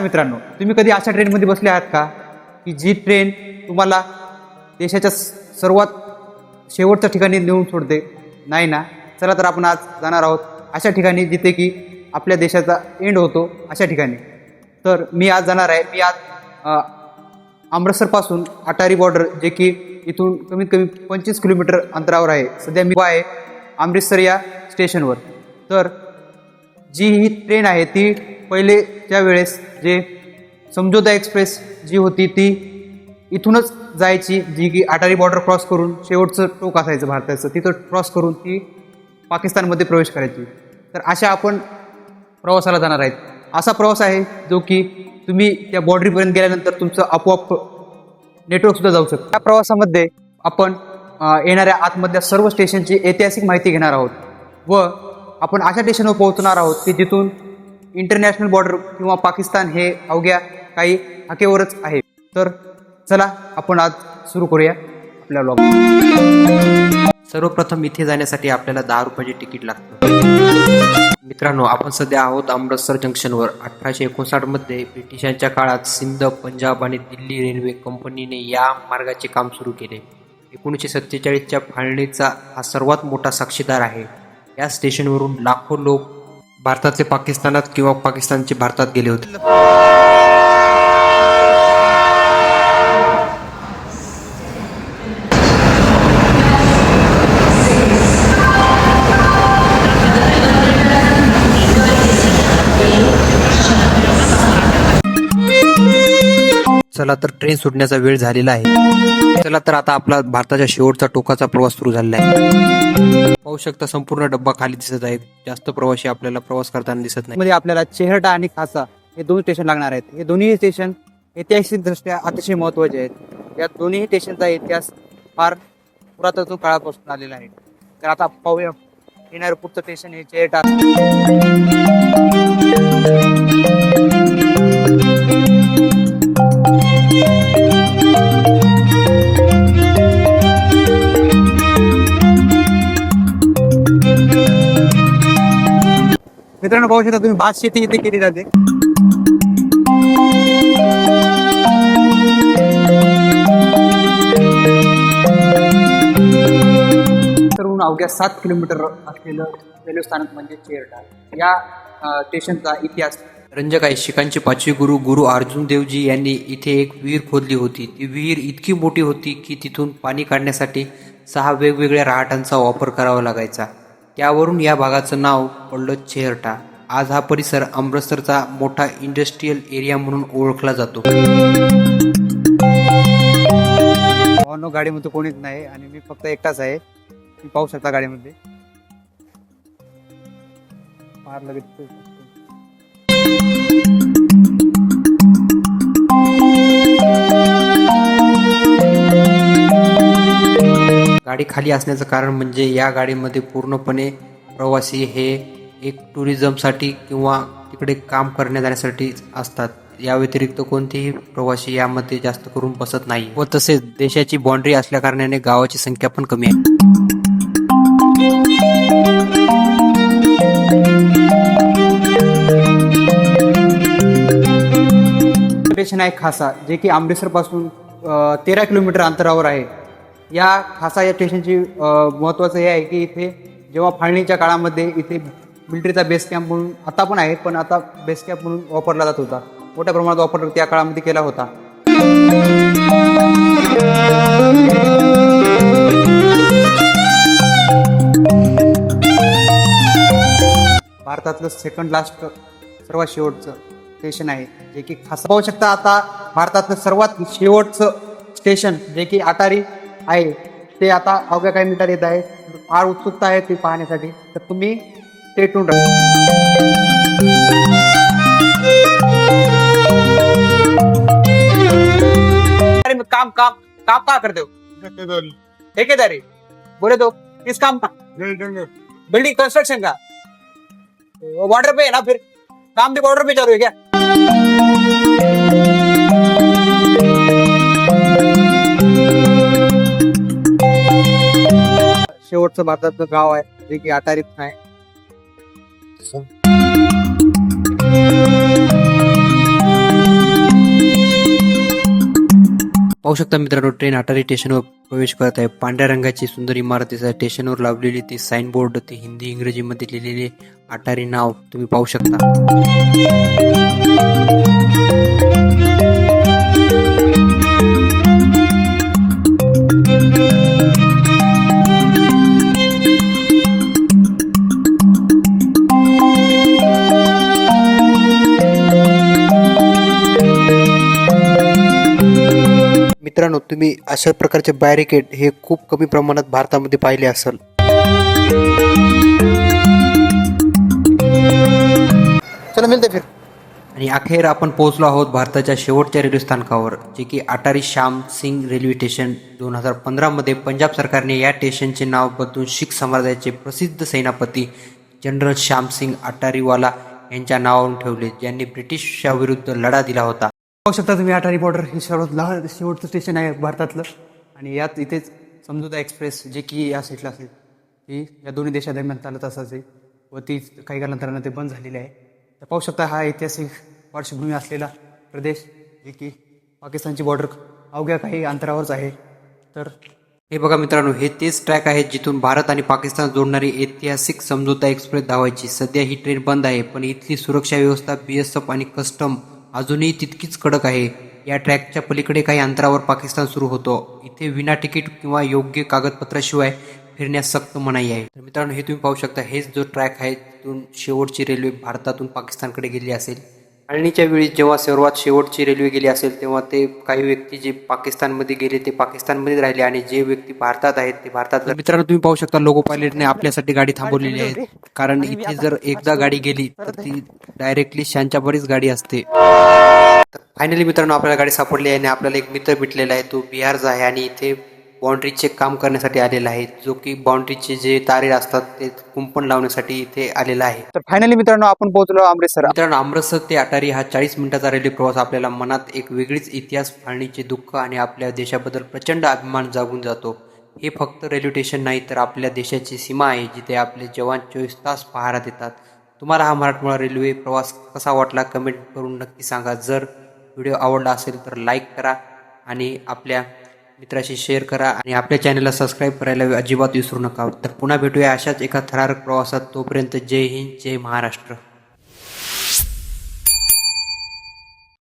नमस्कार मित्रांनो, तुम्ही कधी अशा ट्रेनमध्ये बसले आहात का की जी ट्रेन तुम्हाला देशाच्या सर्वात शेवटच्या ठिकाणी नेऊन सोडते? नाही ना. चला तर आपण आज जाणार आहोत अशा ठिकाणी जिथे की आपल्या देशाचा एंड होतो अशा ठिकाणी. तर मी आज जाणार आहे. मी आज अमृतसरपासून अटारी बॉर्डर, जे की इथून कमीत कमी 25 किलोमीटर अंतरावर आहे. सध्या मी आहे अमृतसर या स्टेशनवर. तर जी ही ट्रेन आहे ती पहिलेच्या वेळेस जे समझोता एक्सप्रेस जी होती ती इथूनच जायची, जी की अटारी बॉर्डर क्रॉस करून शेवटचं टोक असायचं भारताचं, तिथं क्रॉस करून ती पाकिस्तानमध्ये प्रवेश करायची. तर अशा आपण प्रवासाला जाणार आहेत. असा प्रवास आहे जो की तुम्ही त्या बॉर्डरीपर्यंत गेल्यानंतर तुमचं आपोआप नेटवर्कसुद्धा जाऊ शकतं. या प्रवासामध्ये आपण येणाऱ्या आतमधल्या सर्व स्टेशनची ऐतिहासिक माहिती घेणार आहोत व आपण अशा स्टेशनवर पोहोचणार आहोत की जिथून इंटरनॅशनल बॉर्डर किंवा पाकिस्तान हे अवघ्या काही हाकेवरच आहे. तर चला आपण आज सुरू करूया आपल्या ब्लॉग. सर्वप्रथम इथे जाण्यासाठी आपल्याला 10 रुपयाचे तिकीट लागतं. मित्रांनो, आपण सध्या आहोत अमृतसर जंक्शनवर. 1859 मध्ये ब्रिटिशांच्या काळात सिंध, पंजाब आणि दिल्ली रेल्वे कंपनीने या मार्गाचे काम सुरू केले. 1947च्या फाळणीचा हा सर्वात मोठा साक्षीदार आहे. या स्टेशनवरून लाखो लोक भारताचे पाकिस्तानात किंवा पाकिस्तानचे भारतात गेले होते. चला तर ट्रेन सुटण्याचा वेळ झालेला आहे. चला तर आता आपला भारताच्या शेवटचा टोकाचा प्रवास सुरू झालेला आहे. पाहू शकता संपूर्ण डब्बा खाली दिसत आहे. जास्त प्रवासी आपल्याला प्रवास करताना दिसत नाही. मध्ये आपल्याला चेहरटा आणि खासा हे दोन स्टेशन लागणार आहेत. हे दोन्ही स्टेशन ऐतिहासिकदृष्ट्या अतिशय महत्त्वाचे आहेत. या दोन्ही स्टेशनचा इतिहास फार पुरातत्व काळापासून आलेला आहे. तर आता पाहूया येणारं पुढचं स्टेशन हे चेहरटा. मित्रांनो, पाहू शकता तुम्ही भात शेती इथे केली जाते. तरुण अवघ्या 7 किलोमीटर असलेलं रेल्वे स्थानक म्हणजे चेहरटा. या स्टेशनचा इतिहास रंजक आहे. शिखांचे 5वे गुरु गुरु अर्जुन देवजी यांनी इथे एक विहीर खोदली होती. ती विहीर इतकी मोठी होती की तिथून पाणी काढण्यासाठी 6 वेगवेगळ्या रहाटांचा वापर करावा लागायचा. त्यावरून या भागाचं नाव पडलं चेहरटा. आज हा परिसर अमृतसरचा मोठा इंडस्ट्रीयल एरिया म्हणून ओळखला जातो. गाडीमध्ये कोणीच नाही आणि मी फक्त एकटाच आहे. तुम्ही पाहू शकता गाडीमध्ये फार लगेच. गाडी खाली असण्याचं कारण म्हणजे या गाडीमध्ये पूर्णपणे प्रवासी हे एक टुरिझमसाठी किंवा तिकडे काम करण्या जाण्यासाठी असतात. या व्यतिरिक्त कोणतेही प्रवासी यामध्ये जास्त करून बसत नाही. व तसेच देशाची बाउंड्री असल्या कारणाने गावाची संख्या पण कमी आहे. स्टेशन आहे खासा, जे की अमृतसर पासून 13 किलोमीटर अंतरावर आहे. या खासा या स्टेशनची महत्त्वाचं हे आहे की इथे जेव्हा फाळणीच्या काळामध्ये इथे मिलिटरीचा बेस कॅम्प म्हणून आता पण आहे, पण आता बेस कॅम्प म्हणून वापरला जात होता. मोठ्या प्रमाणात वापर त्या काळामध्ये केला होता. भारतातलं सेकंड लास्ट सर्वात शेवटचं स्टेशन आहे, जे की खासा. पाहू शकता आता भारतातलं सर्वात शेवटचं स्टेशन जे की अटारी आहे ते आता अवघ्या काही मिनिटात येत आहे. फार उत्सुकता आहे ते पाहण्यासाठी. तर तुम्ही स्टे ट्यून्ड राहा. अरे काम काम काम क्या करते हो? ठेकेदारी बोले तो किस काम का? बिल्डिंग कंस्ट्रक्शन का. बॉर्डर पे है ना, फिर काम भी बॉर्डर पे चालू है क्या? शेवटचं भारताचं गाव आहे जे की अटारीत आहे. पाहू शकता मित्रांनो, ट्रेन अटारी स्टेशनवर प्रवेश करत आहे. पांढऱ्या रंगाची सुंदर इमारत दिसत आहे. स्टेशनवर लावलेली ती साइन बोर्ड, ती हिंदी इंग्रजीमध्ये लिहिलेले अटारी नाव तुम्ही पाहू शकता. मित्रांनो, तुम्ही अशा प्रकारचे बॅरिकेड हे खूप कमी प्रमाणात भारतामध्ये पाहिले असेल. चला मिळते फिर. आणि अखेर आपण पोहोचलो आहोत भारताच्या शेवटच्या रेल्वे स्थानकावर, जे की अटारी श्याम सिंग रेल्वे स्टेशन. 2015 मध्ये पंजाब सरकारने या स्टेशनचे नाव बदलून शीख समाजाचे प्रसिद्ध सेनापती जनरल श्याम सिंग अटारीवाला यांच्या नावावरून ठेवले, ज्यांनी ब्रिटिशांविरुद्ध लढा दिला होता. पाहू शकता तुम्ही अटारी बॉर्डर हे सर्वात लहान शेवटचं स्टेशन आहे भारतातलं. आणि यात इथेच समझोता एक्सप्रेस, जे की या साईडला असेल, ही या दोन्ही देशादरम्यान चालत असायचे व ती काही कालांतरानं ते बंद झालेले आहे. तर पाहू शकता हा ऐतिहासिक पार्श्वभूमी असलेला प्रदेश, जे की पाकिस्तानची बॉर्डर अवघ्या काही अंतरावरच आहे. तर हे बघा मित्रांनो, हे तेच ट्रॅक आहेत जिथून भारत आणि पाकिस्तान जोडणारी ऐतिहासिक समझोता एक्सप्रेस धावायची. सध्या ही ट्रेन बंद आहे, पण इथली सुरक्षा व्यवस्था, BSF आणि कस्टम अजूनही तितकीच कडक आहे. या ट्रॅकच्या पलीकडे काही अंतरावर पाकिस्तान सुरू होतो. इथे विना तिकीट किंवा योग्य कागदपत्राशिवाय फिरण्यास सक्त मनाई आहे. तर मित्रांनो, हे तुम्ही पाहू शकता, हेच जो ट्रॅक आहे तिथून शेवटची रेल्वे भारतातून पाकिस्तानकडे गेली असेल. फाळणीच्या वेळी जेव्हा सर्वात शेवटची रेल्वे गेली असेल, तेव्हा ते काही व्यक्ती जे पाकिस्तानमध्ये गेले ते पाकिस्तानमध्ये राहिले आणि जे व्यक्ती भारतात आहेत ते भारतात. मित्रांनो, तुम्ही पाहू शकता, लोको पायलटने आपल्यासाठी गाडी थांबवलेली आहे, कारण इथे जर एकदा गाडी गेली तर ती डायरेक्टली शांच्यावरच गाडी असते. फायनली मित्रांनो, आपल्याला गाडी सापडली आहे आणि आपल्याला एक मित्र भेटलेला आहे. तो बिहारचा आहे आणि इथे बाउंड्रीचे काम करण्यासाठी आलेला आहे, जो की बाउंड्रीचे जे तारे असतात ते कुंपण लावण्यासाठी इथे आलेला आहे. तर फायनली मित्रांनो, आपण पोहोचलो अमृतसर. मित्रांनो, अमृतसर ते अटारी हा 40 मिनिटाचा रेल्वे प्रवास आपल्याला मनात एक वेगळीच इतिहास, फाळणीचे दुःख आणि आपल्या देशाबद्दल प्रचंड अभिमान जागून जातो. हे फक्त रेल्वे स्टेशन नाही, तर आपल्या देशाची सीमा आहे, जिथे आपले जवान 24 तास पहारा देतात. तुम्हाला हा मराठमोळा रेल्वे प्रवास कसा वाटला कमेंट करून नक्की सांगा. जर व्हिडिओ आवडला असेल तर लाईक करा आणि आपल्या मित्राशी शेअर करा आणि आपल्या चॅनलला सबस्क्राईब करायला अजिबात विसरू नका. तर पुन्हा भेटूया अशाच एका थरारक प्रवासात. तोपर्यंत जय हिंद, जय महाराष्ट्र.